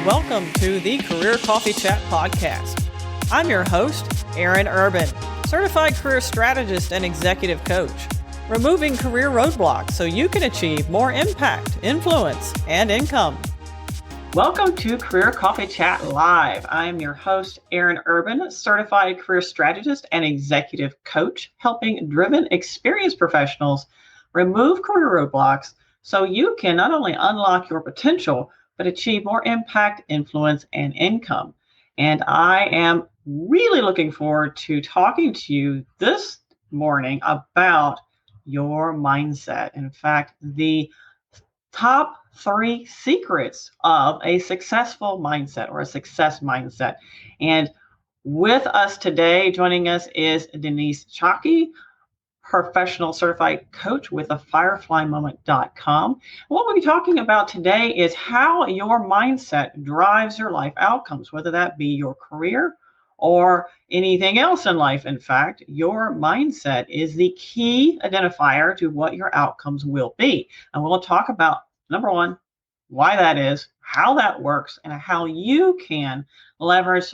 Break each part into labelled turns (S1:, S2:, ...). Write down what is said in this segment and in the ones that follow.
S1: Welcome to the Career Coffee Chat podcast. I'm your host, Aaron Urban, certified career strategist and executive coach, removing career roadblocks so you can achieve more impact, influence, and income. Welcome to Career Coffee Chat Live. I'm your host, Aaron Urban, certified career strategist and executive coach, helping driven, experienced professionals remove career roadblocks so you can not only unlock your potential, but achieve more impact, influence, and income. And I am really looking forward to talking to you this morning about your mindset. In fact, the top 3 secrets of a successful mindset or a success mindset. And with us today, joining us is Denise Csaky, professional certified coach with fireflymoment.com. What we'll be talking about today is how your mindset drives your life outcomes, whether that be your career or anything else in life. In fact, your mindset is the key identifier to what your outcomes will be. And we'll talk about, number one, why that is, how that works, and how you can leverage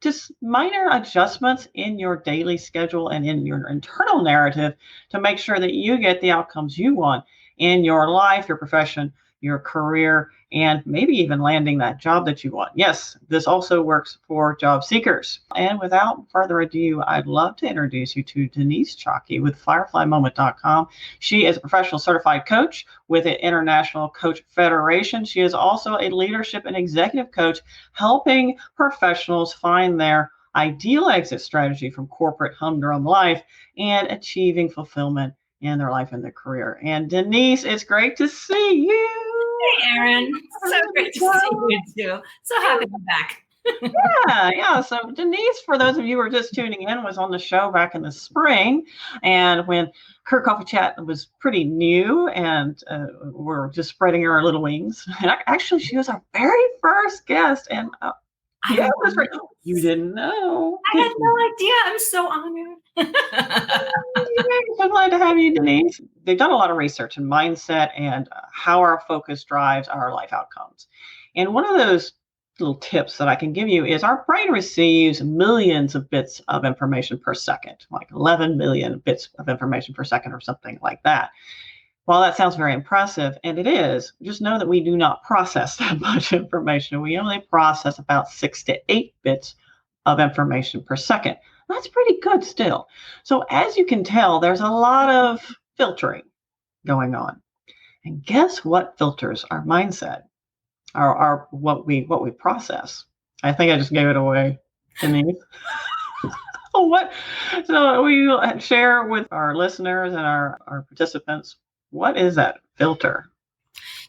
S1: just minor adjustments in your daily schedule and in your internal narrative to make sure that you get the outcomes you want in your life, your profession, your career, and maybe even landing that job that you want. Yes, this also works for job seekers. And without further ado, I'd love to introduce you to Denise Csaky with fireflymoment.com. She is a professional certified coach with the International Coach Federation. She is also a leadership and executive coach, helping professionals find their ideal exit strategy from corporate humdrum life and achieving fulfillment in their life and their career. And Denise, it's great to see you.
S2: Hey, Aaron. So great to see you too. So happy to be back.
S1: Yeah. So Denise, for those of you who are just tuning in, was on the show back in the spring. And when Career Coffee Chat was pretty new and we're just spreading our little wings. And actually, she was our very first guest. And yeah, it was great. You didn't know.
S2: I had no idea. I'm so honored.
S1: So glad to have you, Denise. They've done a lot of research in mindset and how our focus drives our life outcomes. And one of those little tips that I can give you is our brain receives millions of bits of information per second, like 11 million bits of information per second or something like that. While that sounds very impressive, and it is, just know that we do not process that much information. We only process about 6 to 8 bits of information per second. That's pretty good still. So as you can tell, there's a lot of filtering going on. And guess what filters our mindset, our what we process? I think I just gave it away, Denise. So we share with our listeners and our participants, what is that filter?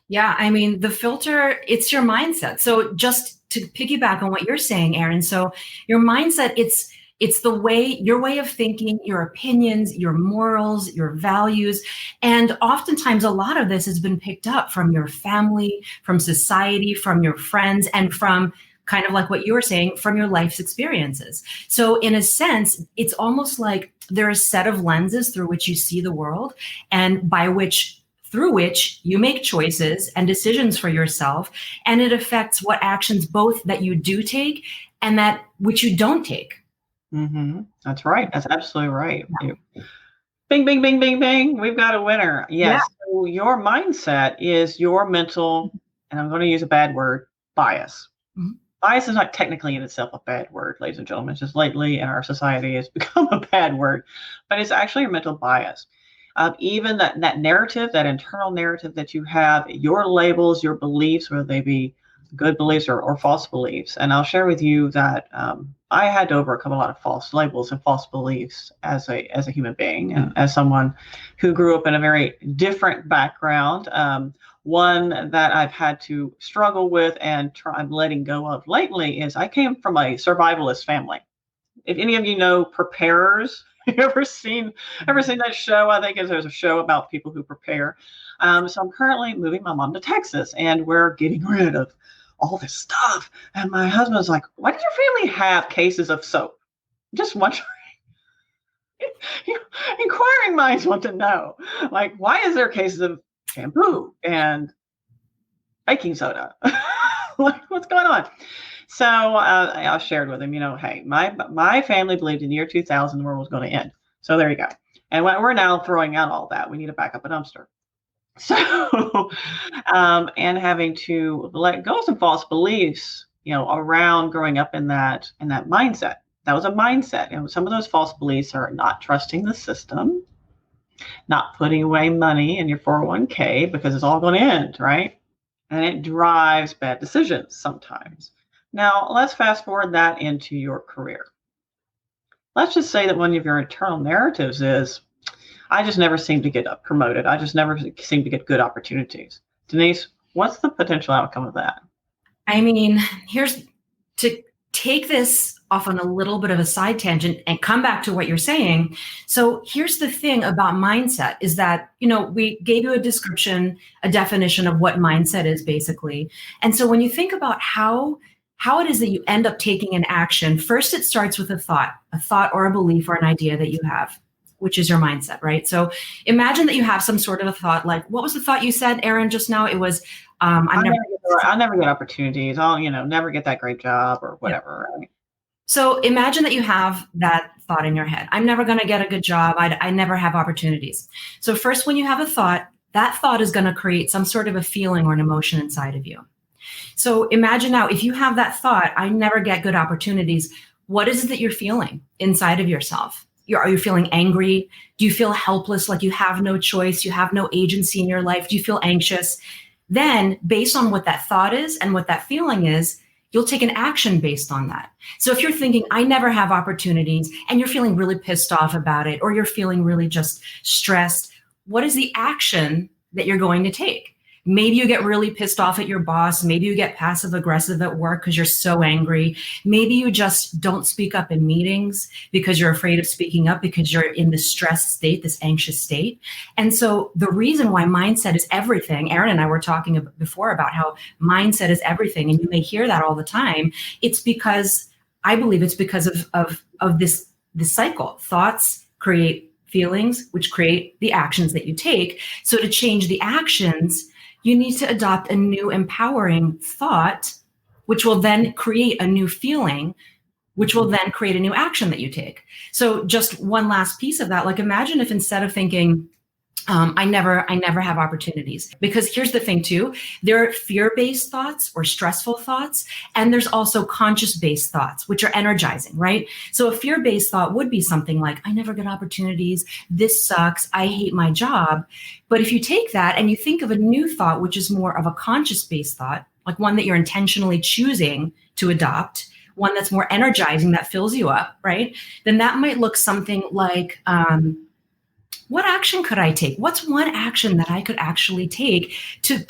S2: Yeah, I mean, the filter, it's your mindset. So just to piggyback on what you're saying, Aaron, so your mindset, it's your way of thinking, your opinions, your morals, your values. And oftentimes a lot of this has been picked up from your family, from society, from your friends, and from kind of like what you were saying, from your life's experiences. So in a sense, it's almost like there are a set of lenses through which you see the world and through which you make choices and decisions for yourself. And it affects what actions both that you do take and that which you don't take.
S1: Mm-hmm. That's right. That's absolutely right. Yeah. Bing, bing, bing, bing, bing. We've got a winner. Yes. Yeah. So your mindset is your mental, and I'm going to use a bad word, bias. Mm-hmm. Bias is not technically in itself a bad word, ladies and gentlemen. It's just lately in our society has become a bad word, but it's actually your mental bias. Even that narrative, that internal narrative that you have, your labels, your beliefs, whether they be good beliefs or false beliefs. And I'll share with you that I had to overcome a lot of false labels and false beliefs as a human being and as someone who grew up in a very different background. One that I've had to struggle with and I'm letting go of lately is I came from a survivalist family. If any of you know Preparers, you ever seen that show? I think there's a show about people who prepare. So I'm currently moving my mom to Texas, and we're getting rid of all this stuff. And my husband's like, why does your family have cases of soap? Just wondering. Inquiring minds want to know, like, why is there cases of shampoo and baking soda?
S3: What's going on? So I shared with him, hey, my family believed in the year 2000 the world was going to end. So there you go. And we're now throwing out all that. We need to back up a dumpster. So, and having to let go of some false beliefs, around growing up in that mindset. That was a mindset. And some of those false beliefs are not trusting the system, not putting away money in your 401k because it's all going to end, right? And it drives bad decisions sometimes. Now, let's fast forward that into your career. Let's just say that one of your internal narratives is, I just never seem to get promoted. I just never seem to get good opportunities. Denise, what's the potential outcome of that?
S2: I mean, here's to take this off on a little bit of a side tangent and come back to what you're saying. So here's the thing about mindset is that, we gave you a description, a definition of what mindset is basically. And so when you think about how it is that you end up taking an action, first it starts with a thought or a belief or an idea that you have, which is your mindset, right? So imagine that you have some sort of a thought, like, what was the thought you said, Erin, just now? It was,
S3: I'll never get opportunities. I'll, never get that great job or whatever.
S2: Yeah. Right? So imagine that you have that thought in your head. I'm never going to get a good job. I never have opportunities. So first, when you have a thought, that thought is going to create some sort of a feeling or an emotion inside of you. So imagine now, if you have that thought, I never get good opportunities, what is it that you're feeling inside of yourself? Are you feeling angry? Do you feel helpless, like you have no choice? You have no agency in your life? Do you feel anxious? Then, based on what that thought is and what that feeling is, you'll take an action based on that. So if you're thinking, I never have opportunities, and you're feeling really pissed off about it, or you're feeling really just stressed, what is the action that you're going to take? Maybe you get really pissed off at your boss. Maybe you get passive aggressive at work because you're so angry. Maybe you just don't speak up in meetings because you're afraid of speaking up because you're in this stressed state, this anxious state. And so the reason why mindset is everything, Erin and I were talking before about how mindset is everything, and you may hear that all the time. It's because, I believe it's because of this cycle. Thoughts create feelings, which create the actions that you take. So to change the actions, you need to adopt a new empowering thought, which will then create a new feeling, which will then create a new action that you take. So just one last piece of that, like imagine if instead of thinking, I never have opportunities, because here's the thing too, there are fear-based thoughts or stressful thoughts, and there's also conscious-based thoughts, which are energizing, right? So a fear-based thought would be something like, I never get opportunities, this sucks, I hate my job. But if you take that and you think of a new thought, which is more of a conscious-based thought, like one that you're intentionally choosing to adopt, one that's more energizing, that fills you up, right? Then that might look something like, what action could I take? What's one action that I could actually take to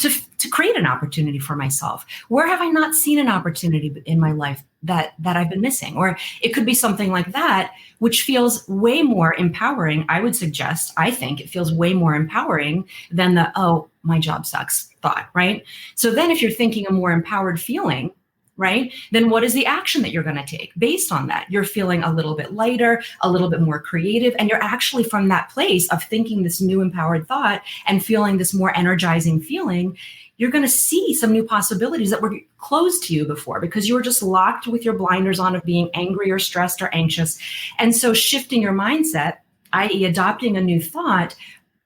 S2: create an opportunity for myself? Where have I not seen an opportunity in my life that I've been missing? Or it could be something like that, which feels way more empowering. I would suggest, I think it feels way more empowering than the, oh, my job sucks thought, right? So then if you're thinking a more empowered feeling, right? Then what is the action that you're going to take based on that? You're feeling a little bit lighter, a little bit more creative, and you're actually from that place of thinking this new empowered thought and feeling this more energizing feeling, you're going to see some new possibilities that were closed to you before because you were just locked with your blinders on of being angry or stressed or anxious. And so shifting your mindset, i.e. adopting a new thought,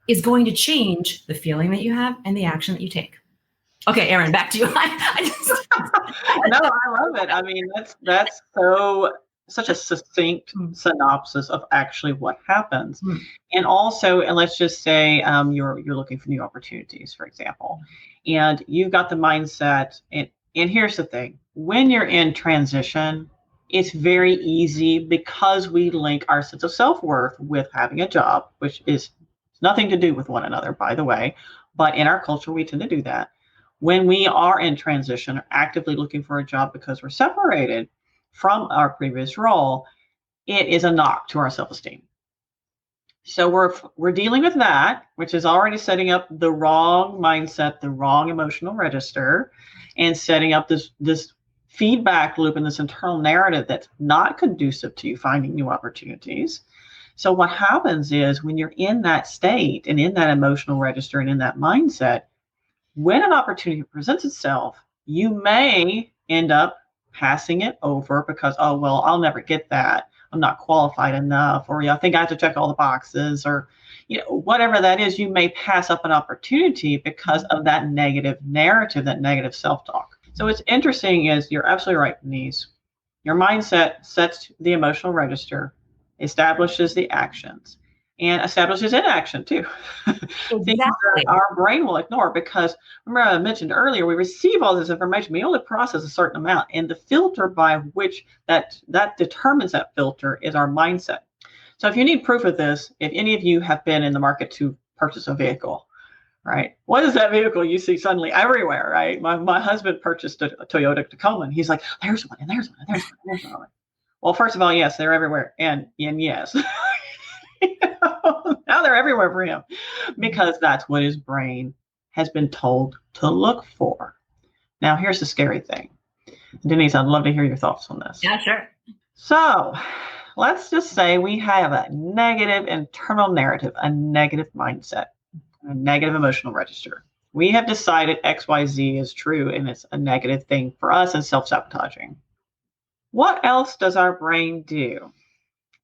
S2: is going to change the feeling that you have and the action that you take. Okay, Erin, back to you.
S3: No, I love it. I mean, that's such a succinct synopsis of actually what happens. And also, and let's just say you're looking for new opportunities, for example, and you've got the mindset. And here's the thing: when you're in transition, it's very easy because we link our sense of self-worth with having a job, which is nothing to do with one another, by the way. But in our culture, we tend to do that. When we are in transition or actively looking for a job because we're separated from our previous role, it is a knock to our self-esteem. So we're dealing with that, which is already setting up the wrong mindset, the wrong emotional register, and setting up this feedback loop and this internal narrative that's not conducive to you finding new opportunities. So what happens is when you're in that state and in that emotional register and in that mindset, when an opportunity presents itself, you may end up passing it over because, oh, well, I'll never get that. I'm not qualified enough, or I think I have to check all the boxes, or whatever that is. You may pass up an opportunity because of that negative narrative, that negative self-talk. So what's interesting is, you're absolutely right, Denise. Your mindset sets the emotional register, establishes the actions, and establishes inaction too.
S2: Exactly.
S3: Things that our brain will ignore, because remember I mentioned earlier, we receive all this information, we only process a certain amount, and the filter by which that determines that filter is our mindset. So if you need proof of this, if any of you have been in the market to purchase a vehicle, right? What is that vehicle you see suddenly everywhere, right? My husband purchased a Toyota Tacoma, and he's like, there's one, and there's one, and there's one, and there's one. Well, first of all, yes, they're everywhere, and yes. Now they're everywhere for him, because that's what his brain has been told to look for. Now, here's the scary thing. Denise, I'd love to hear your thoughts on this.
S2: Yeah, sure.
S3: So let's just say we have a negative internal narrative, a negative mindset, a negative emotional register. We have decided XYZ is true, and it's a negative thing for us and self-sabotaging. What else does our brain do?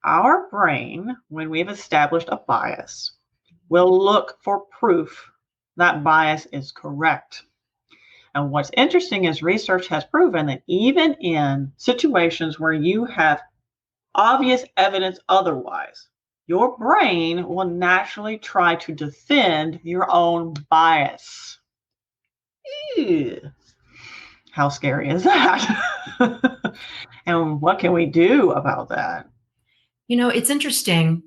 S3: Our brain, when we've established a bias, will look for proof that bias is correct. And what's interesting is research has proven that even in situations where you have obvious evidence otherwise, your brain will naturally try to defend your own bias. Ew. How scary is that? And what can we do about that?
S2: It's interesting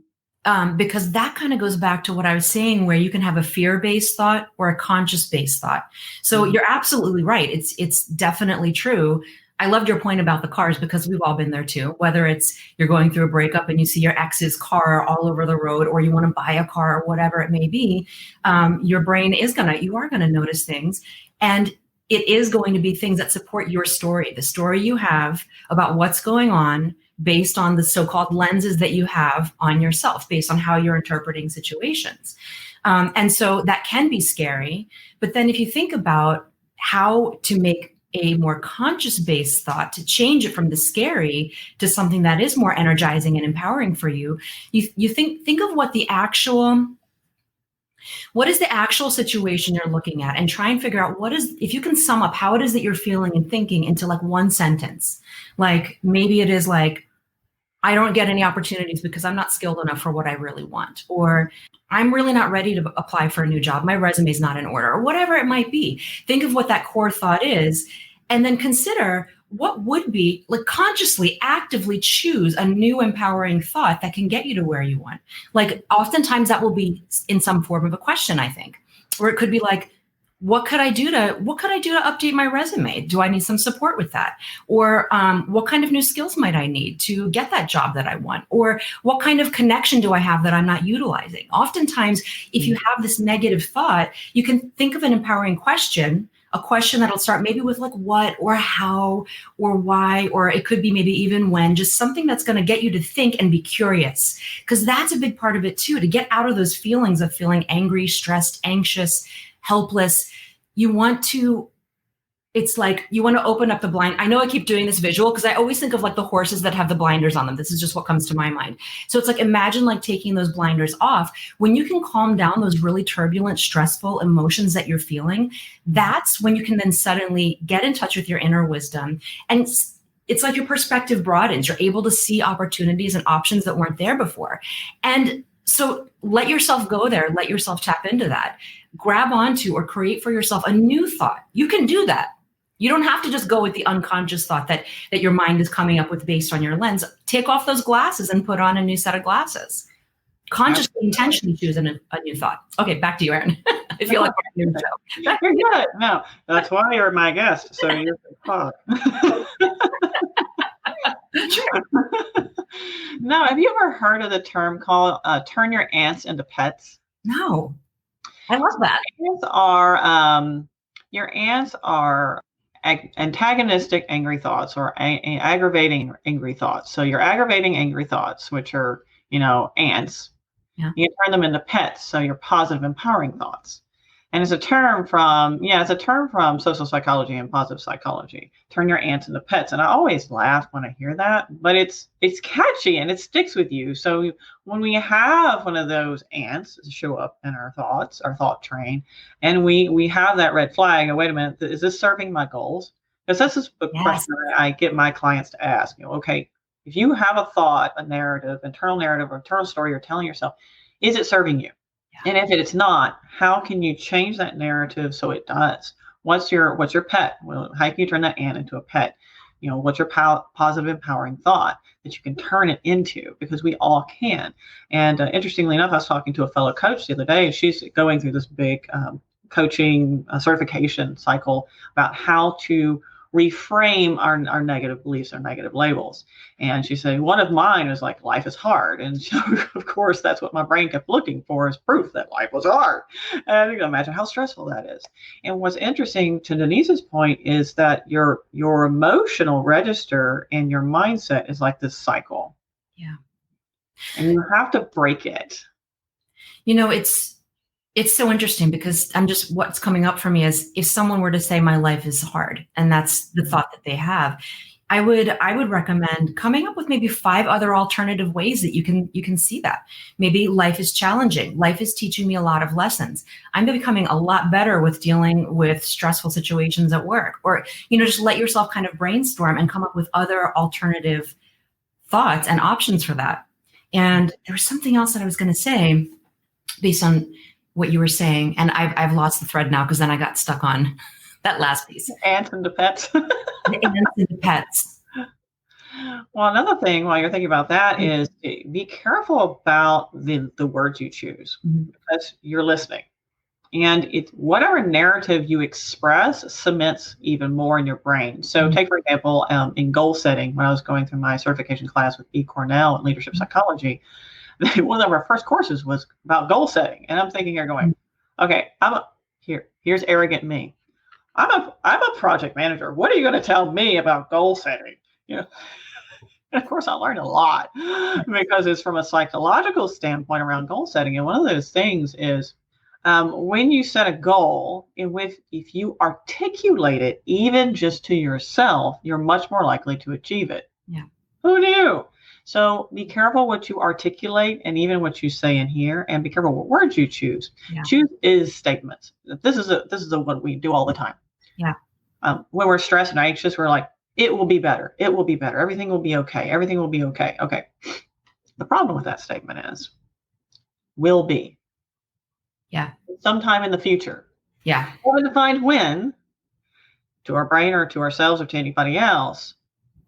S2: because that kind of goes back to what I was saying, where you can have a fear-based thought or a conscious-based thought. So you're absolutely right. It's definitely true. I loved your point about the cars, because we've all been there too. Whether it's you're going through a breakup and you see your ex's car all over the road, or you want to buy a car, or whatever it may be, your brain you are going to notice things. And it is going to be things that support your story, the story you have about what's going on, based on the so-called lenses that you have on yourself, based on how you're interpreting situations. And so that can be scary. But then if you think about how to make a more conscious-based thought, to change it from the scary to something that is more energizing and empowering for you, you think of what is the actual situation you're looking at, and try and figure out if you can sum up how it is that you're feeling and thinking into like one sentence. Like maybe it is like, I don't get any opportunities because I'm not skilled enough for what I really want, or I'm really not ready to apply for a new job. My resume is not in order, or whatever it might be. Think of what that core thought is, and then consider what would be, like, consciously, actively choose a new empowering thought that can get you to where you want. Like oftentimes that will be in some form of a question, I think, or it could be like, what could I do to update my resume? Do I need some support with that? Or what kind of new skills might I need to get that job that I want? Or what kind of connection do I have that I'm not utilizing? Oftentimes, if you have this negative thought, you can think of an empowering question, a question that'll start maybe with like what, or how, or why, or it could be maybe even when, just something that's going to get you to think and be curious. Because that's a big part of it too, to get out of those feelings of feeling angry, stressed, anxious, helpless. You want to open up the blind. I know I keep doing this visual because I always think of like the horses that have the blinders on them. This is just what comes to my mind. So it's like, imagine like taking those blinders off. When you can calm down those really turbulent, stressful emotions that you're feeling, that's when you can then suddenly get in touch with your inner wisdom. And it's like your perspective broadens. You're able to see opportunities and options that weren't there before. And so let yourself go there. Let yourself tap into that. Grab onto or create for yourself a new thought. You can do that. You don't have to just go with the unconscious thought that your mind is coming up with based on your lens. Take off those glasses and put on a new set of glasses. Consciously, intentionally choose a new thought. Okay, back to you, Erin. I feel like we're in the show.
S3: You're good. No, that's why you're my guest. So you're the talk. No, have you ever heard of the term called turn your ants into pets?
S2: No. I love that.
S3: Your ants are antagonistic angry thoughts, or aggravating angry thoughts. So your aggravating angry thoughts, which are, ants, you can turn them into pets. So your positive empowering thoughts. And it's a term from social psychology and positive psychology. Turn your ants into pets. And I always laugh when I hear that, but it's catchy and it sticks with you. So when we have one of those ants show up in our thoughts, our thought train, and we have that red flag, and wait a minute, is this serving my goals? Because this is the question that I get my clients to ask. Okay, if you have a thought, a narrative, internal or internal story you're telling yourself, is it serving you? And if it's not, how can you change that narrative so it does? What's your pet? Well, how can you turn that ant into a pet? What's your positive, empowering thought that you can turn it into? Because we all can. And interestingly enough, I was talking to a fellow coach the other day, and she's going through this big coaching certification cycle about how to reframe our negative beliefs, our negative labels. And she said, one of mine was like, life is hard. And so, of course, that's what my brain kept looking for, is proof that life was hard. And you can imagine how stressful that is. And what's interesting, to Denise's point, is that your emotional register and your mindset is like this cycle.
S2: Yeah.
S3: And you have to break it.
S2: It's so interesting, because what's coming up for me is, if someone were to say my life is hard, and that's the thought that they have, I would recommend coming up with maybe 5 other alternative ways that you can see that. Maybe life is challenging. Life is teaching me a lot of lessons. I'm becoming a lot better with dealing with stressful situations at work. Or, just let yourself kind of brainstorm and come up with other alternative thoughts and options for that. And there was something else that I was going to say based on what you were saying, and I've lost the thread now, because then I got stuck on that last piece.
S3: Ants and the pets.
S2: The ants and the pets.
S3: Well, another thing while you're thinking about that is, be careful about the words you choose, because you're listening. And whatever narrative you express cements even more in your brain. So take, for example, in goal setting, when I was going through my certification class with E. Cornell in leadership psychology, one of our first courses was about goal setting. And I'm thinking, you're going, okay, here's arrogant me. I'm a project manager. What are you going to tell me about goal setting? And of course, I learned a lot, because it's from a psychological standpoint around goal setting. And one of those things is, when you set a goal, if you articulate it, even just to yourself, you're much more likely to achieve it.
S2: Yeah. Who
S3: knew? So be careful what you articulate, and even what you say in here, and be careful what words you choose. Yeah. Choose is statements. This is what we do all the time.
S2: Yeah.
S3: When we're stressed and anxious, we're like, it will be better. It will be better. Everything will be okay. Everything will be okay. Okay. The problem with that statement is, will be.
S2: Yeah.
S3: Sometime in the future.
S2: Yeah.
S3: Or defined when, to our brain or to ourselves or to anybody else.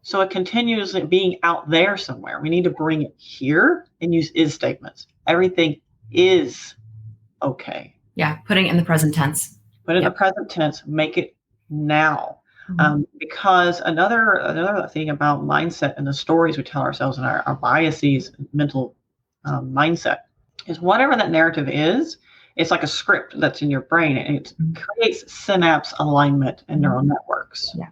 S3: So it continues being out there somewhere. We need to bring it here and use is statements. Everything is okay.
S2: Yeah, putting it in the present tense.
S3: Put it in the present tense. Make it now. Because another thing about mindset and the stories we tell ourselves and our biases, mental mindset, is whatever that narrative is, it's like a script that's in your brain, and it creates synapse alignment and neural networks.
S2: Yeah.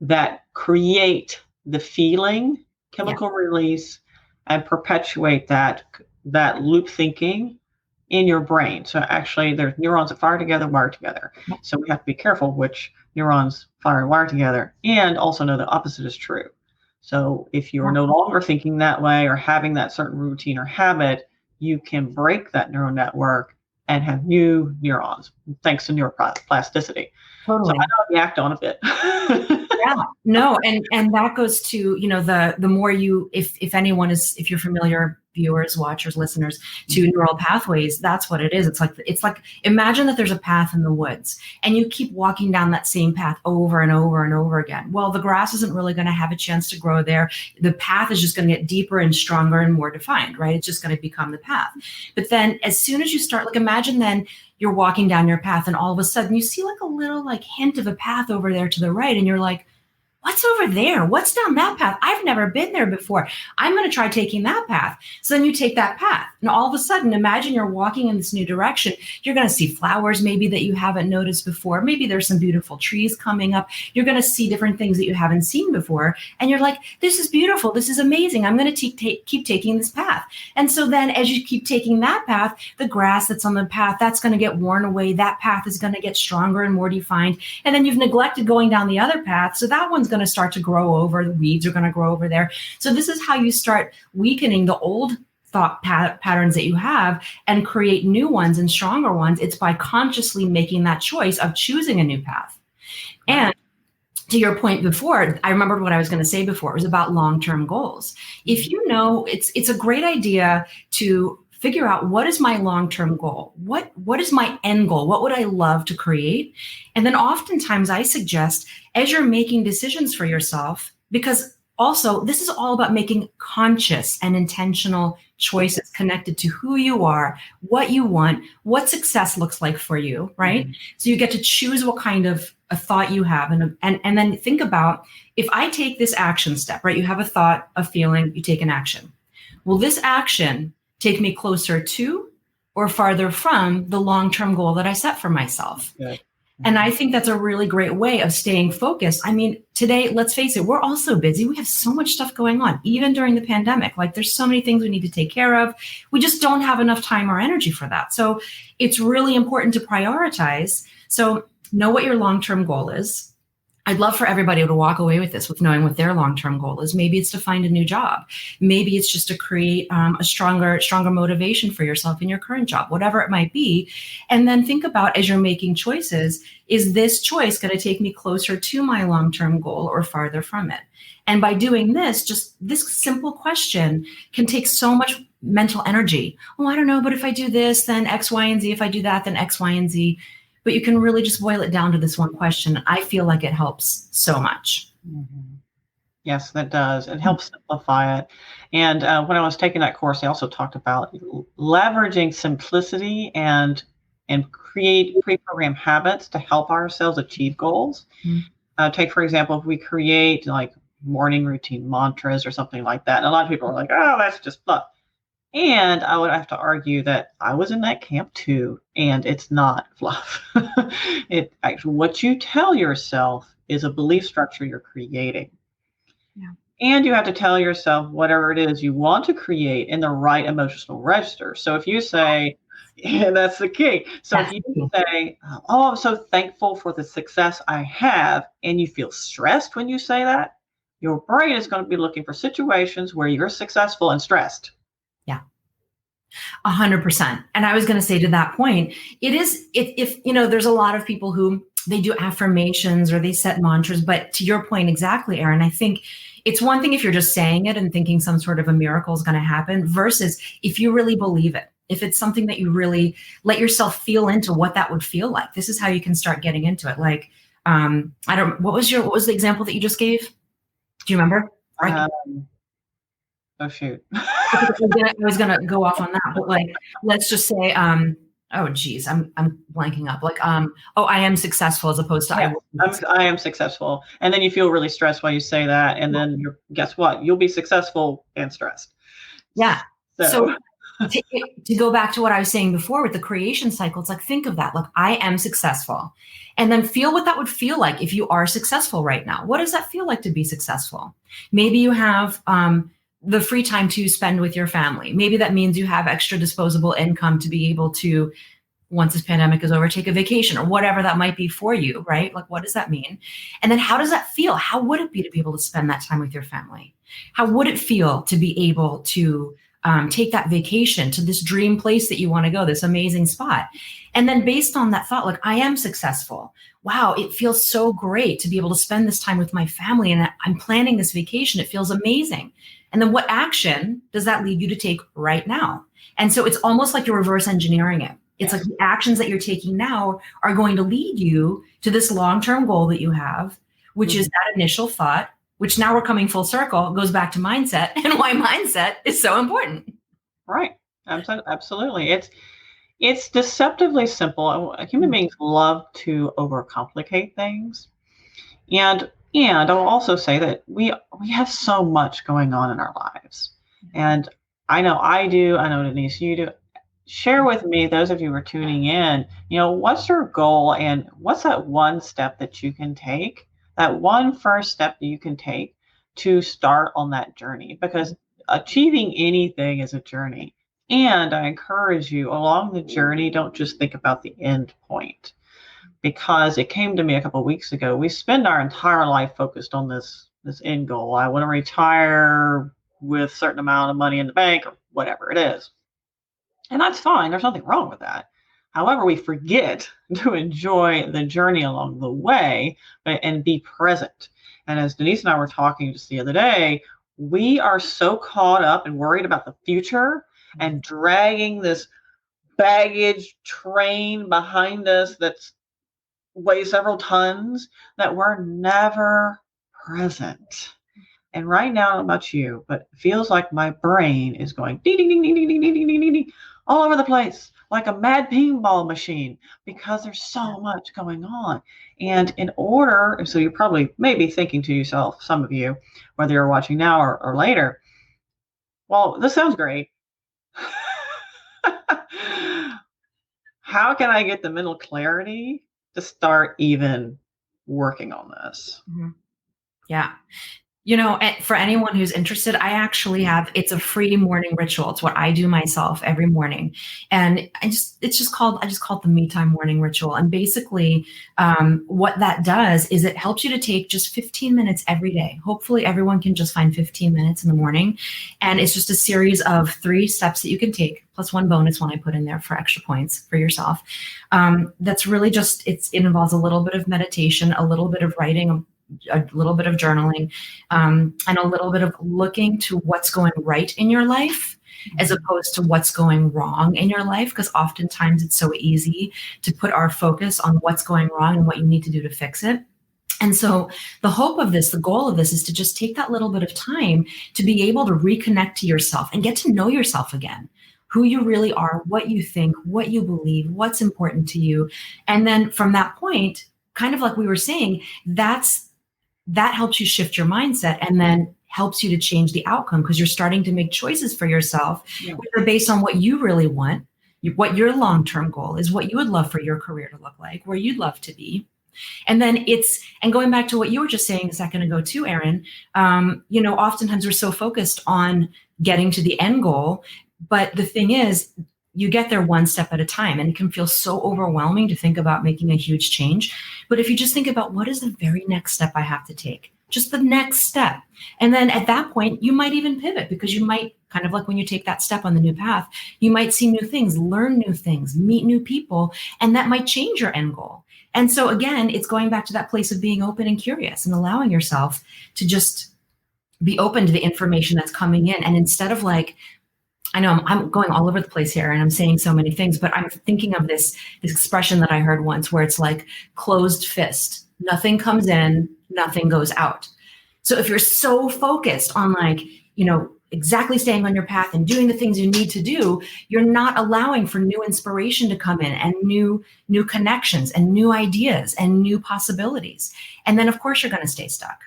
S2: That
S3: create the feeling, chemical release, and perpetuate that loop thinking in your brain. So actually, there's neurons that fire together, wire together. So we have to be careful which neurons fire and wire together, and also know the opposite is true. So if you are no longer thinking that way or having that certain routine or habit, you can break that neural network and have new neurons thanks to neuroplasticity.
S2: Totally.
S3: So I know we act on a bit.
S2: Yeah, no, and that goes to, the more you, if anyone is, if you're familiar, viewers, watchers, listeners, to neural pathways, that's what it is. It's like imagine that there's a path in the woods, and you keep walking down that same path over and over and over again. Well, the grass isn't really going to have a chance to grow there. The path is just going to get deeper and stronger and more defined, right? It's just going to become the path. But then as soon as you start, imagine then you're walking down your path, and all of a sudden you see a little hint of a path over there to the right, and you're like, what's over there? What's down that path? I've never been there before. I'm going to try taking that path. So then you take that path. And all of a sudden, imagine you're walking in this new direction. You're going to see flowers maybe that you haven't noticed before. Maybe there's some beautiful trees coming up. You're going to see different things that you haven't seen before. And you're like, this is beautiful. This is amazing. I'm going to keep taking this path. And so then as you keep taking that path, the grass that's on the path, that's going to get worn away. That path is going to get stronger and more defined. And then you've neglected going down the other path. So that one's going to start to grow over. The weeds are going to grow over there. So this is how you start weakening the old thought patterns that you have and create new ones and stronger ones. It's by consciously making that choice of choosing a new path. And to your point before, I remembered what I was going to say before. It was about long-term goals. If you know, it's a great idea to figure out, what is my long-term goal? What is my end goal? What would I love to create? And then oftentimes I suggest, as you're making decisions for yourself, because also this is all about making conscious and intentional choices connected to who you are, what you want, what success looks like for you, right? Mm-hmm. So you get to choose what kind of a thought you have, and then think about, if I take this action step, right? You have a thought, a feeling, you take an action. Will this action take me closer to or farther from the long-term goal that I set for myself? Okay. And I think that's a really great way of staying focused. I mean, today, let's face it, we're all so busy. We have so much stuff going on, even during the pandemic. Like, there's so many things we need to take care of. We just don't have enough time or energy for that. So it's really important to prioritize. So know what your long-term goal is. I'd love for everybody to walk away with this, with knowing what their long-term goal is. Maybe it's to find a new job. Maybe it's just to create a stronger motivation for yourself in your current job, whatever it might be. And then think about, as you're making choices, is this choice going to take me closer to my long-term goal or farther from it? And by doing this, just this simple question can take so much mental energy. Oh, I don't know, but if I do this, then X, Y, and Z. If I do that, then X, Y, and Z. But you can really just boil it down to this one question. I feel like it helps so much.
S3: Mm-hmm. Yes, that does. It helps simplify it. And when I was taking that course, I also talked about leveraging simplicity and create pre-programmed habits to help ourselves achieve goals. Mm-hmm. Take, for example, if we create like morning routine mantras or something like that. And a lot of people are like, oh, that's just fluff. And I would have to argue that I was in that camp too, and it's not fluff. It actually, what you tell yourself is a belief structure you're creating. Yeah. And you have to tell yourself whatever it is you want to create in the right emotional register. So if you say, yeah, that's the key. So if you say, oh, I'm so thankful for the success I have, and you feel stressed when you say that, your brain is going to be looking for situations where you're successful and stressed.
S2: 100%. And I was going to say, to that point, if there's a lot of people who they do affirmations or they set mantras, but to your point exactly, Erin, I think it's one thing if you're just saying it and thinking some sort of a miracle is going to happen, versus if you really believe it, if it's something that you really let yourself feel into what that would feel like. This is how you can start getting into it. Like, what was the example that you just gave? Do you remember?
S3: Oh, shoot.
S2: I was going to go off on that, but like, let's just say, oh geez, I'm blanking up. Like, I am successful, as opposed to
S3: I am successful. And then you feel really stressed while you say that. And then guess what? You'll be successful and stressed.
S2: Yeah. So to go back to what I was saying before with the creation cycle, it's like, think of that. Like, I am successful. And then feel what that would feel like if you are successful right now. What does that feel like to be successful? Maybe you have, the free time to spend with your family. Maybe that means you have extra disposable income to be able to, once this pandemic is over, take a vacation or whatever that might be for you, right? Like, what does that mean? And then how does that feel? How would it be to be able to spend that time with your family? How would it feel to be able to take that vacation to this dream place that you want to go, this amazing spot? And then based on that thought, like, I am successful. Wow, it feels so great to be able to spend this time with my family, and I'm planning this vacation. It feels amazing. And then what action does that lead you to take right now? And so it's almost like you're reverse engineering it. It's like the actions that you're taking now are going to lead you to this long-term goal that you have, which is that initial thought, which now we're coming full circle, goes back to mindset, and why mindset is so important.
S3: Right. Absolutely. It's deceptively simple. Human beings love to overcomplicate things. And And I'll also say that we have so much going on in our lives. And I know I do. I know, Denise, you do. Share with me, those of you who are tuning in, what's your goal and what's that one step that you can take, that one first step that you can take to start on that journey? Because achieving anything is a journey. And I encourage you along the journey, don't just think about the end point. Because it came to me a couple of weeks ago, we spend our entire life focused on this end goal. I want to retire with a certain amount of money in the bank or whatever it is. And that's fine. There's nothing wrong with that. However, we forget to enjoy the journey along the way and be present. And as Denise and I were talking just the other day, we are so caught up and worried about the future and dragging this baggage train behind us that's weighs several tons that we're never present. And right now, I don't know about you, but it feels like my brain is going ding, ding, ding, ding, ding, ding, ding, ding, ding, ding, all over the place, like a mad pinball machine, because there's so much going on. And in order, so you're probably maybe thinking to yourself, some of you, whether you're watching now or later, well, this sounds great. How can I get the mental clarity to start even working on this?
S2: Mm-hmm. Yeah. For anyone who's interested, I actually it's a free morning ritual. It's what I do myself every morning. And I just call it the Me Time morning ritual. And basically what that does is it helps you to take just 15 minutes every day. Hopefully everyone can just find 15 minutes in the morning. And it's just a series of 3 steps that you can take, plus 1 bonus one I put in there for extra points for yourself. That's really just, it involves a little bit of meditation, a little bit of writing, a little bit of journaling, and a little bit of looking to what's going right in your life as opposed to what's going wrong in your life. Because oftentimes it's so easy to put our focus on what's going wrong and what you need to do to fix it. And so the hope of this, the goal of this is to just take that little bit of time to be able to reconnect to yourself and get to know yourself again, who you really are, what you think, what you believe, what's important to you. And then from that point, kind of like we were saying, that helps you shift your mindset and then helps you to change the outcome, because you're starting to make choices for yourself, which are based on what you really want, what your long-term goal is, what you would love for your career to look like, where you'd love to be. And then and going back to what you were just saying a second ago too, Erin, oftentimes we're so focused on getting to the end goal, but the thing is, you get there one step at a time, and it can feel so overwhelming to think about making a huge change. But if you just think about what is the very next step I have to take, just the next step. And then at that point, you might even pivot, because you might, kind of like when you take that step on the new path, you might see new things, learn new things, meet new people, and that might change your end goal. And so again, it's going back to that place of being open and curious and allowing yourself to just be open to the information that's coming in. And instead of I know I'm going all over the place here and I'm saying so many things, but I'm thinking of this expression that I heard once where it's like closed fist. Nothing comes in, nothing goes out. So if you're so focused on exactly staying on your path and doing the things you need to do, you're not allowing for new inspiration to come in and new connections and new ideas and new possibilities. And then of course you're going to stay stuck.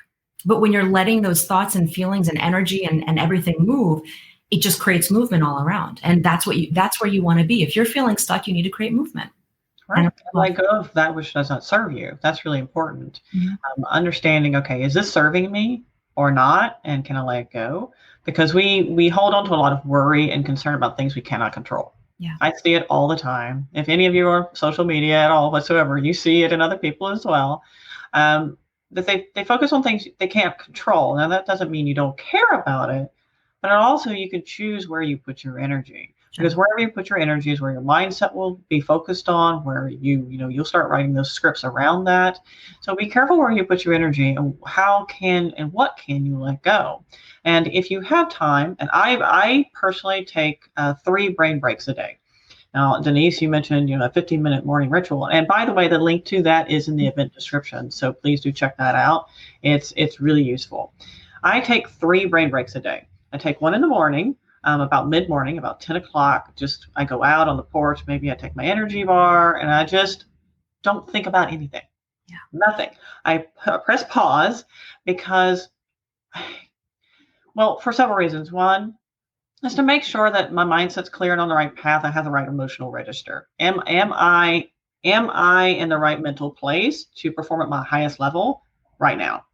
S2: But when you're letting those thoughts and feelings and energy and everything move, it just creates movement all around. And that's where you want to be. If you're feeling stuck, you need to create movement.
S3: Right. And let go of that which does not serve you. That's really important. Mm-hmm. Understanding, okay, is this serving me or not? And can I let it go? Because we hold on to a lot of worry and concern about things we cannot control. Yeah. I see it all the time. If any of you are on social media at all whatsoever, you see it in other people as well. That they focus on things they can't control. Now that doesn't mean you don't care about it, but also you can choose where you put your energy. Because wherever you put your energy is where your mindset will be focused on, where you'll start writing those scripts around that. So be careful where you put your energy and what can you let go. And if you have time, and I personally take 3 brain breaks a day. Now, Denise, you mentioned a 15-minute morning ritual. And by the way, the link to that is in the event description. So please do check that out. It's really useful. I take 3 brain breaks a day. I take one in the morning. About mid-morning, about 10 o'clock, I go out on the porch, maybe I take my energy bar, and I just don't think about anything.
S2: Yeah.
S3: Nothing. I press pause because, well, for several reasons. One is to make sure that my mindset's clear and on the right path. I have the right emotional register. Am I in the right mental place to perform at my highest level right now?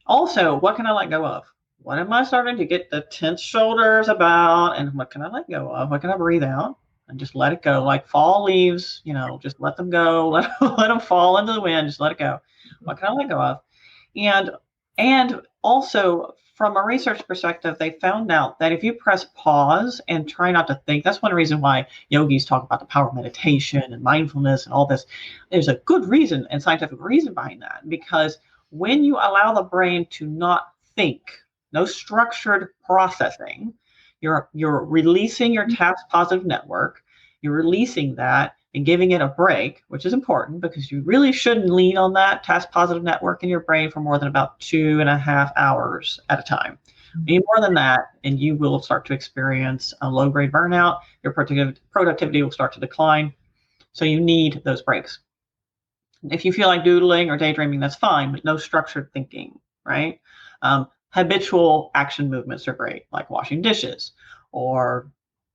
S3: Also, what can I let go of? What am I starting to get the tense shoulders about? And what can I let go of? What can I breathe out and just let it go? Like fall leaves, just let them go. Let them fall into the wind. Just let it go. What can I let go of? And also from a research perspective, they found out that if you press pause and try not to think, that's one reason why yogis talk about the power of meditation and mindfulness and all this. There's a good reason and scientific reason behind that, because when you allow the brain to not think, no structured processing, you're releasing your task positive network, you're releasing that and giving it a break, which is important because you really shouldn't lean on that task positive network in your brain for more than about 2.5 hours at a time. Any more than that, and you will start to experience a low grade burnout. Your productivity will start to decline. So you need those breaks. If you feel like doodling or daydreaming, that's fine, but no structured thinking, right? Habitual action movements are great, like washing dishes or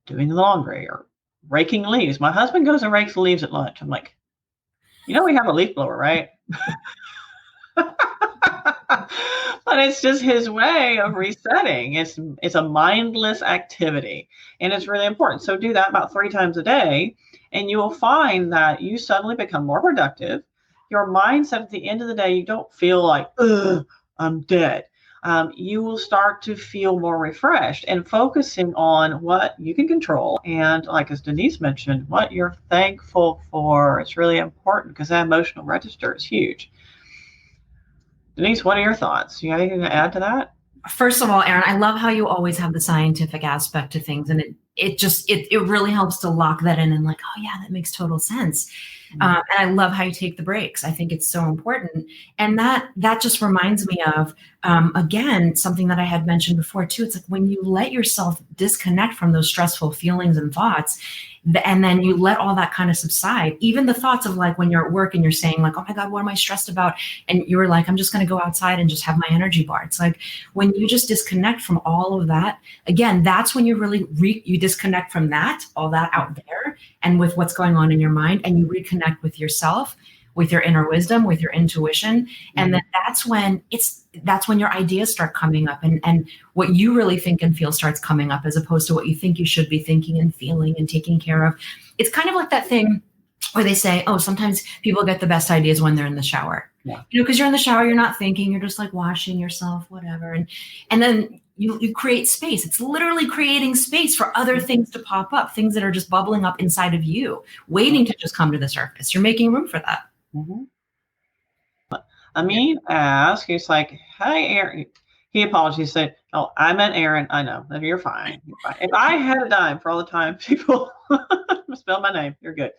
S3: doing the laundry or raking leaves. My husband goes and rakes leaves at lunch. I'm like, we have a leaf blower, right? But it's just his way of resetting. It's a mindless activity, and it's really important. So do that about 3 times a day, and you will find that you suddenly become more productive. Your mindset at the end of the day, you don't feel like, ugh, I'm dead. You will start to feel more refreshed and focusing on what you can control. And like as Denise mentioned, what you're thankful for. It's really important because that emotional register is huge. Denise, what are your thoughts? You have anything to add to that?
S2: First of all, Erin, I love how you always have the scientific aspect to things, and it really helps to lock that in and like, oh yeah, that makes total sense. And I love how you take the breaks. I think it's so important. And that just reminds me of, again, something that I had mentioned before too. It's like when you let yourself disconnect from those stressful feelings and thoughts, and then you let all that kind of subside, even the thoughts of like when you're at work and you're saying like, oh my God, what am I stressed about? And you're like, I'm just going to go outside and just have my energy bar. It's like when you just disconnect from all of that, again, that's when you really you disconnect from that, all that out there and with what's going on in your mind, and you reconnect with yourself, with your inner wisdom, with your intuition. And then that's when your ideas start coming up and what you really think and feel starts coming up, as opposed to what you think you should be thinking and feeling and taking care of. It's kind of like that thing where they say, oh, sometimes people get the best ideas when they're in the shower.
S3: Yeah.
S2: Because you're in the shower, you're not thinking, you're just like washing yourself, whatever. And then you create space. It's literally creating space for other things to pop up, things that are just bubbling up inside of you, waiting to just come to the surface. You're making room for that.
S3: Mm-hmm. Amin asked, he's like, hi, Erin. He apologized. He said, oh, I meant Erin. I know. You're fine. If I had a dime for all the time people spell my name, you're good.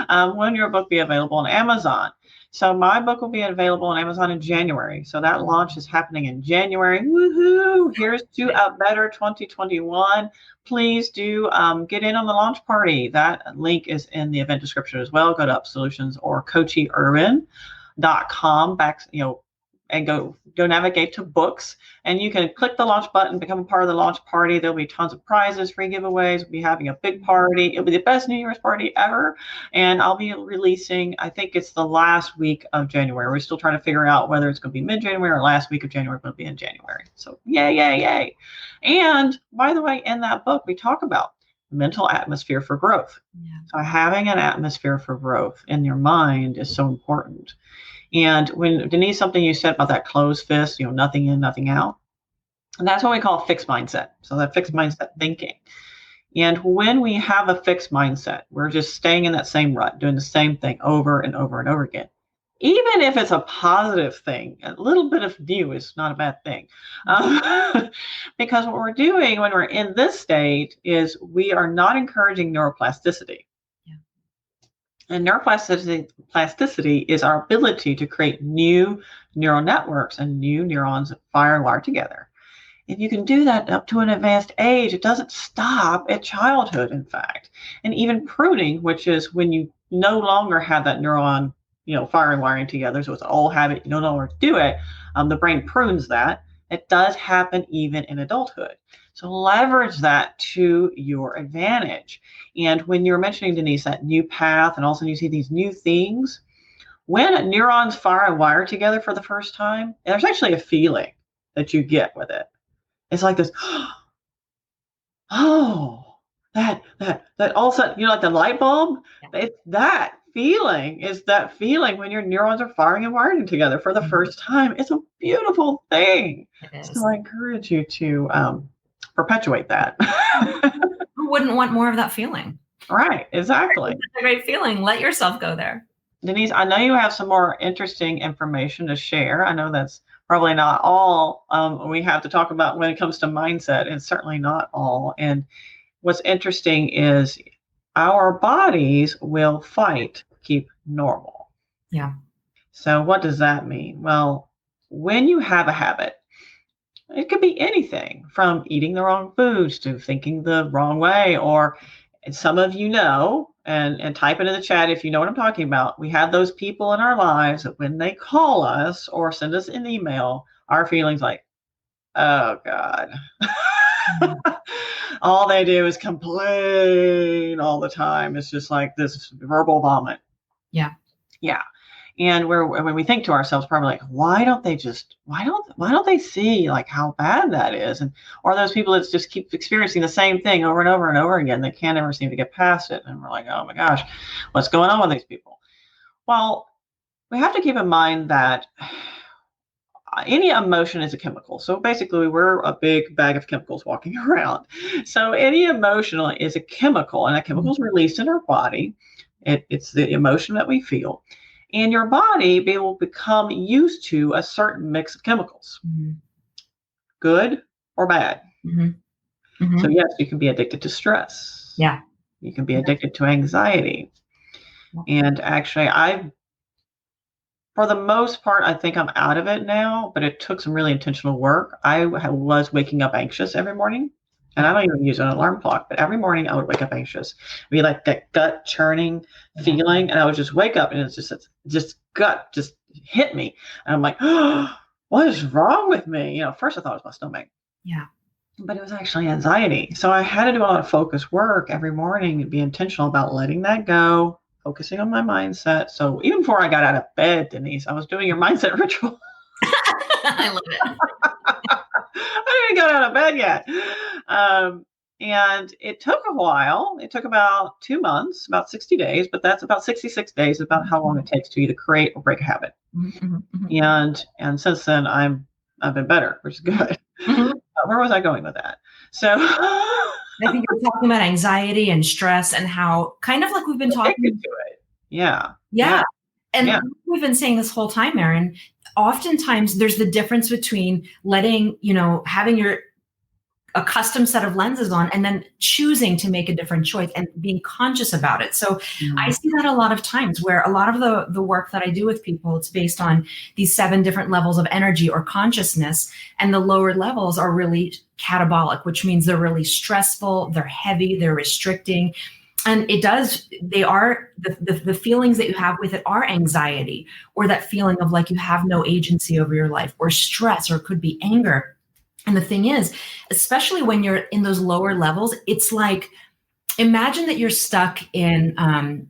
S3: When will your book be available on Amazon? So my book will be available on Amazon in January. So that launch is happening in January. Woohoo! Here's to a better 2021. Please do get in on the launch party. That link is in the event description as well. Go to Up Solutions or coachyurban.com and go navigate to books, and you can click the launch button, become a part of the launch party. There'll be tons of prizes, free giveaways. We'll be having a big party. It'll be the best New Year's party ever. And I'll be releasing, I think it's the last week of January. We're still trying to figure out whether it's going to be mid-January or last week of January, but it'll be in January. So yay. And by the way, in that book, we talk about mental atmosphere for growth. Yeah. So having an atmosphere for growth in your mind is so important. And when Denise, something you said about that closed fist, nothing in, nothing out, and that's what we call fixed mindset. So that fixed mindset thinking. And when we have a fixed mindset, we're just staying in that same rut, doing the same thing over and over and over again. Even if it's a positive thing, a little bit of new is not a bad thing. Because what we're doing when we're in this state is we are not encouraging neuroplasticity. And neuroplasticity is our ability to create new neural networks and new neurons that fire and wire together. If you can do that up to an advanced age, it doesn't stop at childhood, in fact. And even pruning, which is when you no longer have that neuron firing wiring together. So it's an old habit. You don't know where to do it. The brain prunes that. It does happen even in adulthood. So leverage that to your advantage. And when you're mentioning, Denise, that new path, and also you see these new things, when neurons fire and wire together for the first time, there's actually a feeling that you get with it. It's like this, oh, that all of a sudden, like the light bulb, it's that feeling when your neurons are firing and wiring together for the first time. It's a beautiful thing. So I encourage you to perpetuate that.
S2: Who wouldn't want more of that feeling?
S3: Right, exactly.
S2: It's a great feeling. Let yourself go there.
S3: Denise, I know you have some more interesting information to share. I know that's probably not all we have to talk about when it comes to mindset. It's certainly not all. And what's interesting is our bodies will fight to keep normal.
S2: Yeah.
S3: So what does that mean? Well, when you have a habit, it could be anything from eating the wrong foods to thinking the wrong way, or some of and type it in the chat if you know what I'm talking about. We have those people in our lives that when they call us or send us an email, our feelings like, oh God. All they do is complain all the time. It's just like this verbal vomit.
S2: Yeah.
S3: Yeah. And when we think to ourselves, probably like, why don't they see like how bad that is? Or those people that just keep experiencing the same thing over and over and over again. They can't ever seem to get past it. And we're like, oh my gosh, what's going on with these people? Well, we have to keep in mind that any emotion is a chemical. So basically we're a big bag of chemicals walking around. So any emotion is a chemical, and that chemical is released in our body. It's the emotion that we feel. And your body will become used to a certain mix of chemicals, good or bad. So yes, you can be addicted to stress.
S2: Yeah.
S3: You can be addicted to anxiety. And actually, for the most part, I think I'm out of it now, but it took some really intentional work. I was waking up anxious every morning. And I don't even use an alarm clock, but every morning I would wake up anxious. It'd be like that gut churning feeling. And I would just wake up and it's just gut just hit me. And I'm like, oh, what is wrong with me? First I thought it was my stomach.
S2: Yeah.
S3: But it was actually anxiety. So I had to do a lot of focused work every morning and be intentional about letting that go, focusing on my mindset. So even before I got out of bed, Denise, I was doing your mindset ritual.
S2: I love it.
S3: I didn't get out of bed yet. And it took a while. It took about 2 months, about 60 days, but that's about 66 days, about how long it takes to break or break a habit. And since then I've been better, which is good. Where was I going with that? So
S2: I think you're talking about anxiety and stress and how kind of like we've been talking
S3: to it. Yeah.
S2: And we've been saying this whole time, Erin, oftentimes there's the difference between letting, having your a custom set of lenses on and then choosing to make a different choice and being conscious about it. So I see that a lot of times where a lot of the work that I do with people, it's based on these 7 different levels of energy or consciousness. And the lower levels are really catabolic, which means they're really stressful, they're heavy, they're restricting. And they are the feelings that you have with it are anxiety, or that feeling of like you have no agency over your life, or stress, or it could be anger. And the thing is, especially when you're in those lower levels, it's like, imagine that you're stuck in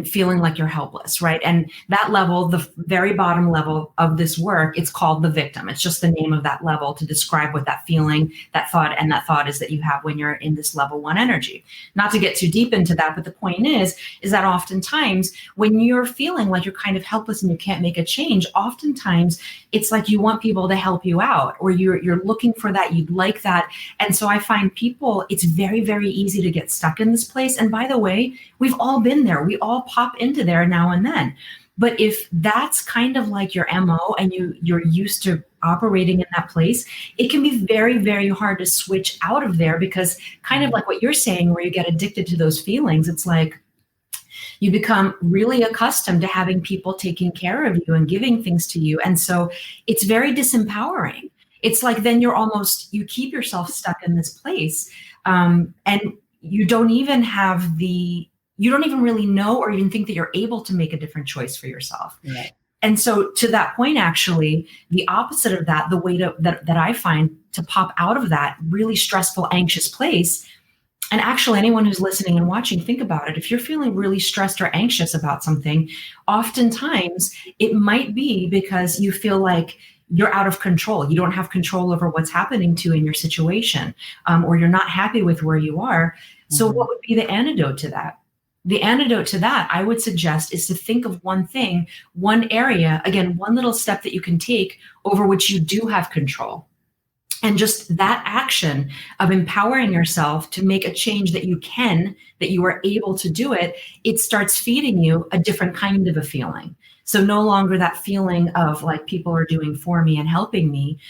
S2: feeling like you're helpless, right? And that level, the very bottom level of this work, it's called the victim. It's just the name of that level to describe what that feeling, that thought is that you have when you're in this level 1 energy. Not to get too deep into that, but the point is that oftentimes when you're feeling like you're kind of helpless and you can't make a change, oftentimes it's like you want people to help you out, or you're looking for that, you'd like that. And so I find people, it's very, very easy to get stuck in this place. And by the way, we've all been there. We all pop into there now and then. But if that's kind of like your MO and you're used to operating in that place, it can be very, very hard to switch out of there, because kind of like what you're saying, where you get addicted to those feelings, it's like you become really accustomed to having people taking care of you and giving things to you. And so it's very disempowering. It's like then you keep yourself stuck in this place. And you don't even have you don't even really know or even think that you're able to make a different choice for yourself.
S3: Right.
S2: And so to that point, actually, the opposite of that, the way that I find to pop out of that really stressful, anxious place. And actually, anyone who's listening and watching, think about it. If you're feeling really stressed or anxious about something, oftentimes it might be because you feel like you're out of control. You don't have control over what's happening to you in your situation, or you're not happy with where you are. So what would be the antidote to that? The antidote to that, I would suggest, is to think of one thing, one area, again, one little step that you can take over which you do have control. And just that action of empowering yourself to make a change that you are able to do it, it starts feeding you a different kind of a feeling. So no longer that feeling of like people are doing for me and helping me,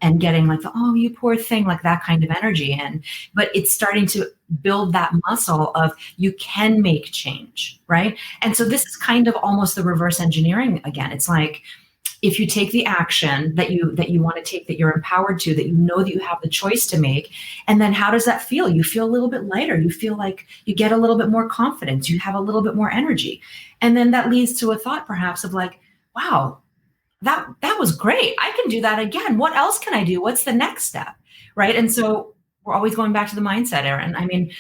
S2: and getting like, oh, you poor thing, like that kind of energy in. But it's starting to build that muscle of you can make change, right? And so this is kind of almost the reverse engineering again. It's like, if you take the action that you want to take, that you're empowered to, that you know that you have the choice to make, and then how does that feel? You feel a little bit lighter. You feel like you get a little bit more confidence. You have a little bit more energy. And then that leads to a thought perhaps of like, wow, that was great. I can do that again. What else can I do? What's the next step? Right. And so we're always going back to the mindset, Erin. I mean,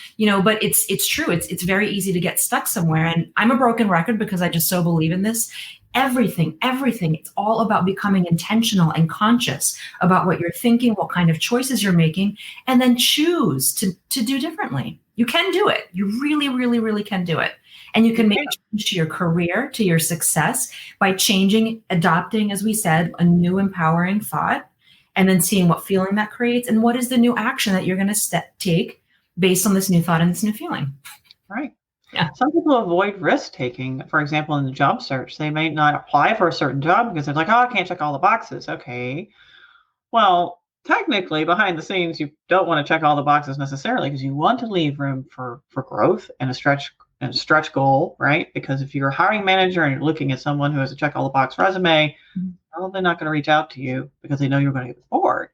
S2: but it's true. It's very easy to get stuck somewhere. And I'm a broken record because I just so believe in this. Everything. It's all about becoming intentional and conscious about what you're thinking, what kind of choices you're making, and then choose to do differently. You can do it. You really, really, really can do it. And you can make a change to your career, to your success by changing, adopting, as we said, a new empowering thought, and then seeing what feeling that creates and what is the new action that you're going to take based on this new thought and this new feeling.
S3: Right.
S2: Yeah.
S3: Some people avoid risk taking. For example, in the job search, they may not apply for a certain job because they're like, oh, I can't check all the boxes. Okay. Well, technically, behind the scenes, you don't want to check all the boxes necessarily because you want to leave room for growth and a stretch goal, right? Because if you're a hiring manager and you're looking at someone who has a check all the box resume, well, they're not going to reach out to you because they know you're going to get bored.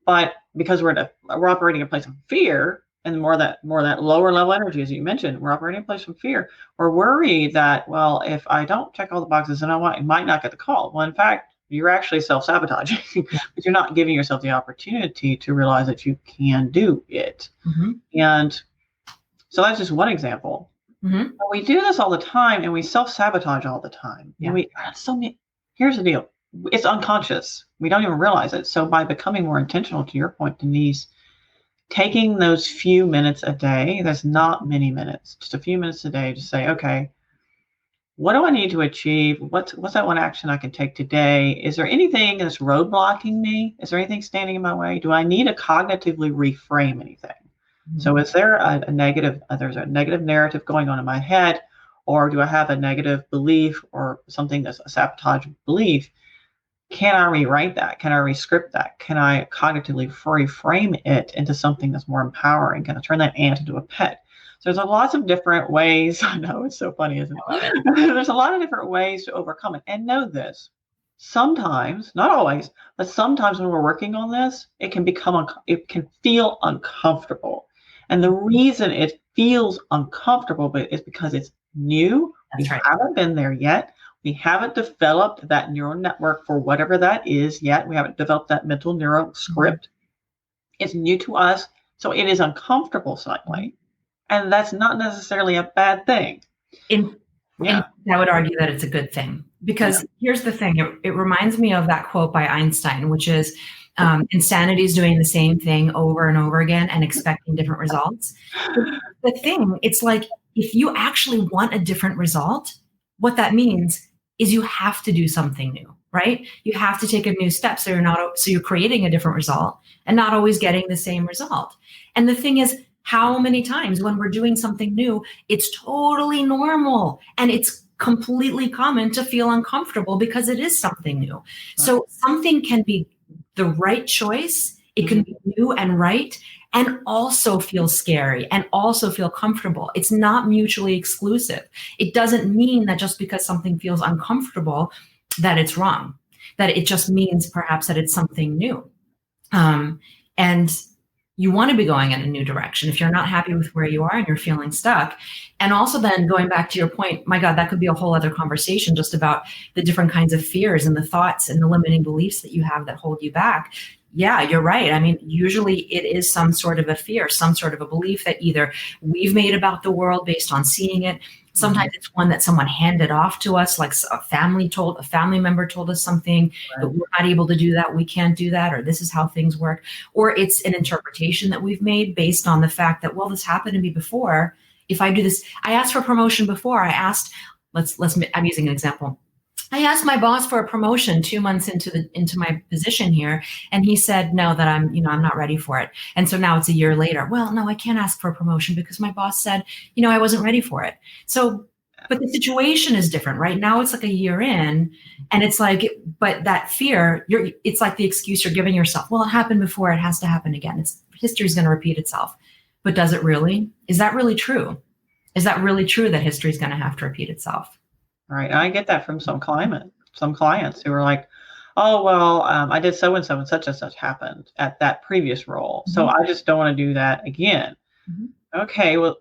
S3: But because we're operating in a place of fear, and more that lower level energy, as you mentioned, we're operating in a place of fear. We're worried that, well, if I don't check all the boxes, then I might not get the call. Well, in fact, you're actually self-sabotaging, but you're not giving yourself the opportunity to realize that you can do it. Mm-hmm. And so that's just one example. Mm-hmm. But we do this all the time, and we self-sabotage all the time. Yeah. And here's the deal. It's unconscious. We don't even realize it. So by becoming more intentional, to your point, Denise, taking those few minutes a day, there's not many minutes, just a few minutes a day to say, okay, what do I need to achieve? What's that one action I can take today? Is there anything that's roadblocking me? Is there anything standing in my way? Do I need to cognitively reframe anything? Mm-hmm. So is there there's a negative narrative going on in my head, or do I have a negative belief or something that's a sabotage belief? Can I rewrite that? Can I rescript that? Can I cognitively reframe it into something that's more empowering? Can I turn that ant into a pet? So there's lots of different ways. I know, it's so funny, isn't it? There's a lot of different ways to overcome it. And know this, sometimes, not always, but sometimes when we're working on this, it can feel uncomfortable. And the reason it feels uncomfortable is because it's new. We haven't been there yet. We haven't developed that neural network for whatever that is yet. We haven't developed that mental neural script. It's new to us. So it is uncomfortable slightly. And that's not necessarily a bad thing.
S2: And I would argue that it's a good thing. Because here's the thing. It reminds me of that quote by Einstein, which is, insanity is doing the same thing over and over again and expecting different results. The thing, it's like, if you actually want a different result, what that means is you have to do something new, right? You have to take a new step so you're creating a different result and not always getting the same result. And the thing is, how many times when we're doing something new, it's totally normal and it's completely common to feel uncomfortable because it is something new. So something can be the right choice. It can be new and right, and also feel scary and also feel comfortable. It's not mutually exclusive. It doesn't mean that just because something feels uncomfortable that it's wrong, that it just means perhaps that it's something new. And you want to be going in a new direction, if you're not happy with where you are and you're feeling stuck. And also then going back to your point, my God, that could be a whole other conversation just about the different kinds of fears and the thoughts and the limiting beliefs that you have that hold you back. Yeah, you're right. I mean, usually it is some sort of a fear, some sort of a belief that either we've made about the world based on seeing it. Sometimes it's one that someone handed off to us, like a family member told us something, but we're not able to do that. We can't do that, or this is how things work. Or it's an interpretation that we've made based on the fact that, well, this happened to me before. If I do this, I asked for promotion before. I'm using an example. I asked my boss for a promotion 2 months into my position here, and he said no, that I'm not ready for it. And so now it's a year later. Well, no, I can't ask for a promotion because my boss said, I wasn't ready for it. So, but the situation is different, right? Now it's like a year in, and it's like, but that fear, it's like the excuse you're giving yourself. Well, it happened before, it has to happen again. History's going to repeat itself. But does it really? Is that really true? Is that really true that history's going to have to repeat itself?
S3: Right. I get that from some clients who are like, oh, well, I did so and such and such happened at that previous role. So I just don't want to do that again. Okay, well,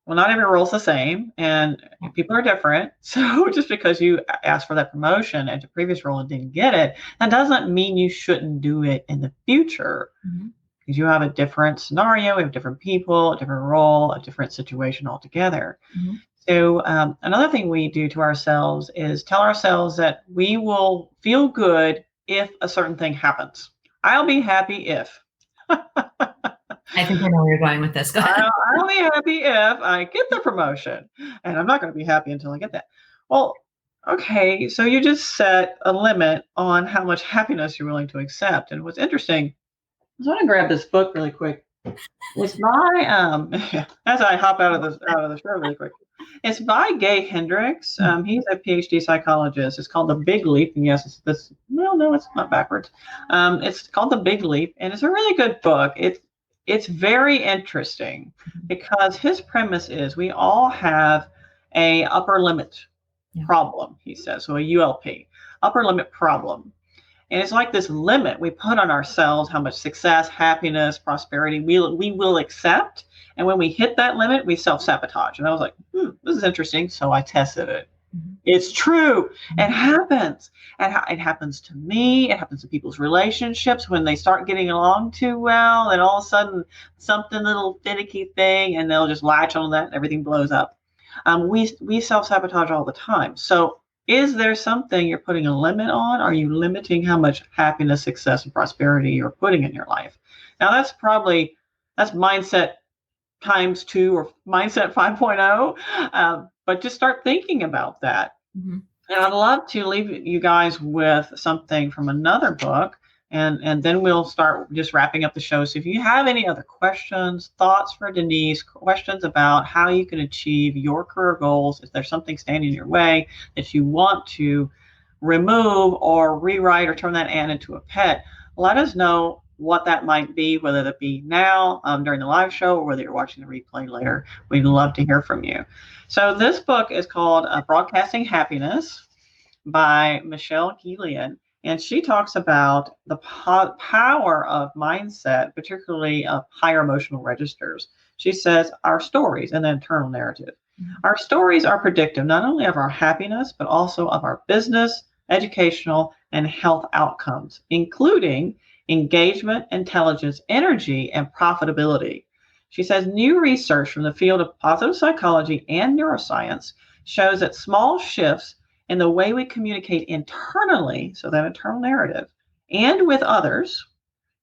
S3: not every role's the same and people are different. So just because you asked for that promotion at your previous role and didn't get it, that doesn't mean you shouldn't do it in the future. Because you have a different scenario, you have different people, a different role, a different situation altogether. So another thing we do to ourselves is tell ourselves that we will feel good if a certain thing happens. I'll be happy if.
S2: I think I know where you're going with this. Go ahead.
S3: I'll be happy if I get the promotion. And I'm not going to be happy until I get that. Well, okay, so you just set a limit on how much happiness you're willing to accept. And what's interesting, I want to grab this book really quick. It's by as I hop out of the show really quick. It's by Gay Hendricks. He's a PhD psychologist. It's called The Big Leap. And yes, it's this. Well, no, it's not backwards. It's called The Big Leap, and it's a really good book. It's very interesting because his premise is we all have a upper limit problem. He says, so a ULP, upper limit problem. And it's like this limit we put on ourselves, how much success, happiness, prosperity we will accept. And when we hit that limit, we self-sabotage. And I was like, this is interesting. So I tested it. It's true. It happens. And it happens to me. It happens to people's relationships when they start getting along too well. And all of a sudden, something little finicky thing, and they'll just latch on that and everything blows up. We self-sabotage all the time. So is there something you're putting a limit on? Are you limiting how much happiness, success, and prosperity you're putting in your life? Now, that's mindset times 2 or mindset 5.0. But just start thinking about that. And I'd love to leave you guys with something from another book. And then we'll start just wrapping up the show. So if you have any other questions, thoughts for Denise, questions about how you can achieve your career goals, if there's something standing in your way that you want to remove or rewrite or turn that ant into a pet, let us know what that might be, whether that be now during the live show or whether you're watching the replay later. We'd love to hear from you. So this book is called Broadcasting Happiness by Michelle Gillian. And she talks about the power of mindset, particularly of higher emotional registers. She says our stories and the internal narrative. Our stories are predictive not only of our happiness, but also of our business, educational, and health outcomes, including engagement, intelligence, energy, and profitability. She says new research from the field of positive psychology and neuroscience shows that small shifts in the way we communicate internally, so that internal narrative, and with others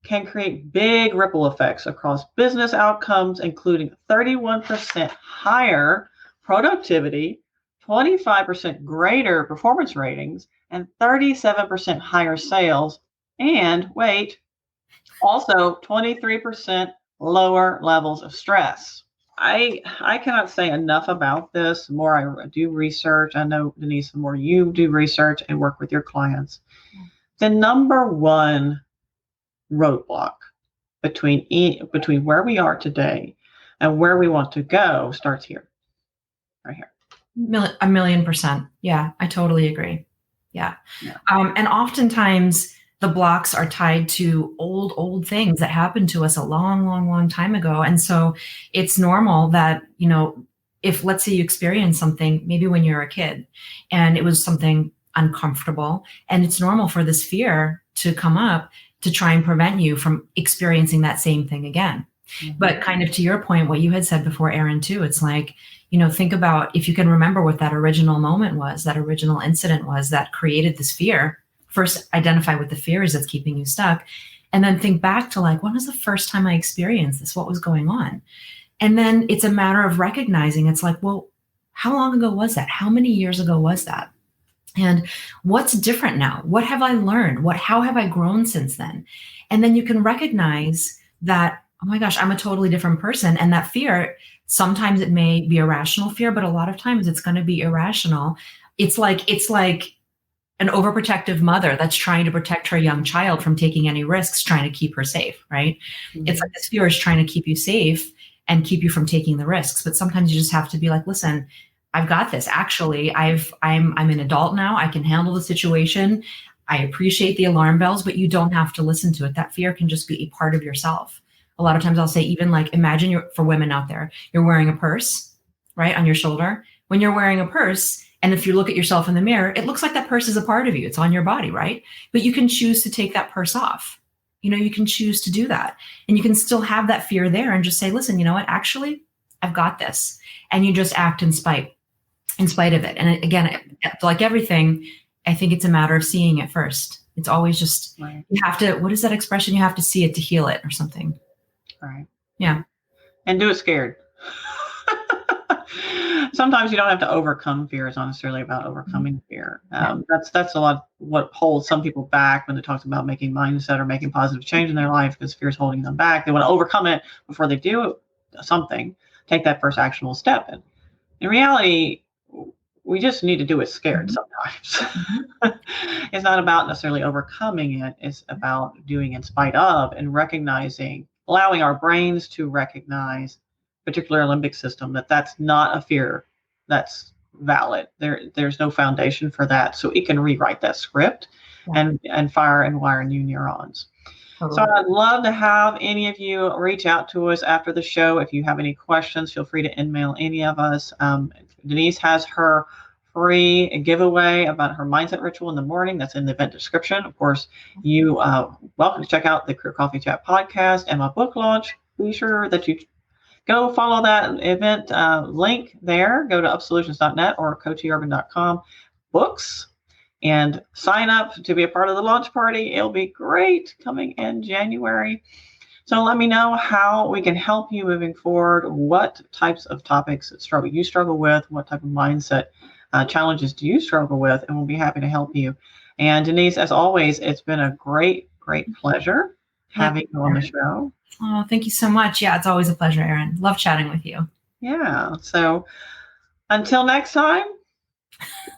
S3: can create big ripple effects across business outcomes, including 31% higher productivity, 25% greater performance ratings, and 37% higher sales, and also 23% lower levels of stress. I cannot say enough about this. The more I do research, I know, Denise, the more you do research and work with your clients, the number one roadblock between where we are today and where we want to go starts here, right here.
S2: 1,000,000%. Yeah, I totally agree. Yeah. And oftentimes the blocks are tied to old things that happened to us a long time ago. And so it's normal that, if let's say you experience something, maybe when you're a kid and it was something uncomfortable, and it's normal for this fear to come up to try and prevent you from experiencing that same thing again. Mm-hmm. But kind of to your point, what you had said before, Erin, too, it's like, think about if you can remember what that original moment was, that original incident was that created this fear. First, identify what the fear is that's keeping you stuck. And then think back to like, when was the first time I experienced this? What was going on? And then it's a matter of recognizing, it's like, well, how long ago was that? How many years ago was that? And what's different now? What have I learned? How have I grown since then? And then you can recognize that, oh my gosh, I'm a totally different person. And that fear, sometimes it may be a rational fear, but a lot of times it's going to be irrational. It's like an overprotective mother that's trying to protect her young child from taking any risks, trying to keep her safe, right? Mm-hmm. It's like this fear is trying to keep you safe and keep you from taking the risks. But sometimes you just have to be like, listen, I've got this. Actually, I'm an adult now. I can handle the situation. I appreciate the alarm bells, but you don't have to listen to it. That fear can just be a part of yourself. A lot of times I'll say, even like, imagine for women out there, you're wearing a purse, right, on your shoulder. When you're wearing a purse, and if you look at yourself in the mirror, it looks like that purse is a part of you. It's on your body, right? But you can choose to take that purse off. You can choose to do that. And you can still have that fear there and just say, listen, you know what? Actually, I've got this. And you just act in spite of it. And again, like everything, I think it's a matter of seeing it first. It's always just, right. You have to, what is that expression? You have to see it to heal it or something.
S3: Right.
S2: Yeah.
S3: And do it scared. Sometimes you don't have to overcome fear. It's not necessarily about overcoming fear. That's a lot what holds some people back when they talk about making mindset or making positive change in their life, because fear is holding them back. They want to overcome it before they do something, take that first actionable step. And in reality, we just need to do it scared sometimes. It's not about necessarily overcoming it. It's about doing in spite of and recognizing, allowing our brains to recognize, particular limbic system, that's not a fear that's valid. There's no foundation for that. So it can rewrite that script and fire and wire new neurons. So I'd love to have any of you reach out to us after the show. If you have any questions, feel free to email any of us. Denise has her free giveaway about her mindset ritual in the morning. That's in the event description. Of course, you welcome to check out the Career Coffee Chat podcast and my book launch. Be sure that you go follow that event link there. Go to upsolutions.net or coachyurban.com books and sign up to be a part of the launch party. It'll be great coming in January. So let me know how we can help you moving forward. What types of topics you struggle with? What type of mindset challenges do you struggle with? And we'll be happy to help you. And Denise, as always, it's been a great pleasure having you on the show.
S2: Oh, thank you so much. Yeah, it's always a pleasure, Erin. Love chatting with you.
S3: Yeah. So until next time,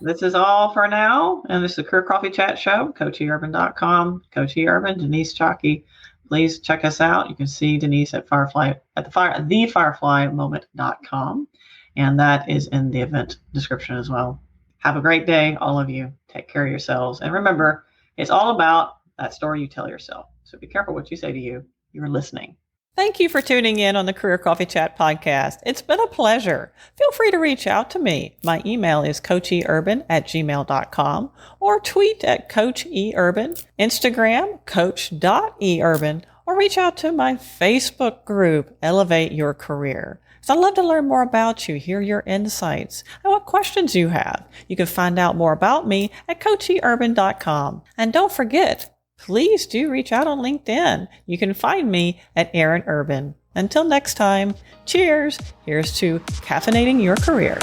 S3: this is all for now. And this is the Career Coffee Chat Show, coachyurban.com, Coachy Urban, Denise Csaky. Please check us out. You can see Denise at thefireflymoment.com. And that is in the event description as well. Have a great day, all of you. Take care of yourselves. And remember, it's all about that story you tell yourself. So be careful what you say to you. You're listening.
S1: Thank you for tuning in on the Career Coffee Chat podcast. It's been a pleasure. Feel free to reach out to me. My email is coachyurban@gmail.com or tweet at coacheurban, Instagram, coach.eurban, or reach out to my Facebook group, Elevate Your Career. So I'd love to learn more about you, hear your insights, and what questions you have. You can find out more about me at coachyurban.com. And don't forget, please do reach out on LinkedIn. You can find me at Erin Urban. Until next time, cheers. Here's to caffeinating your career.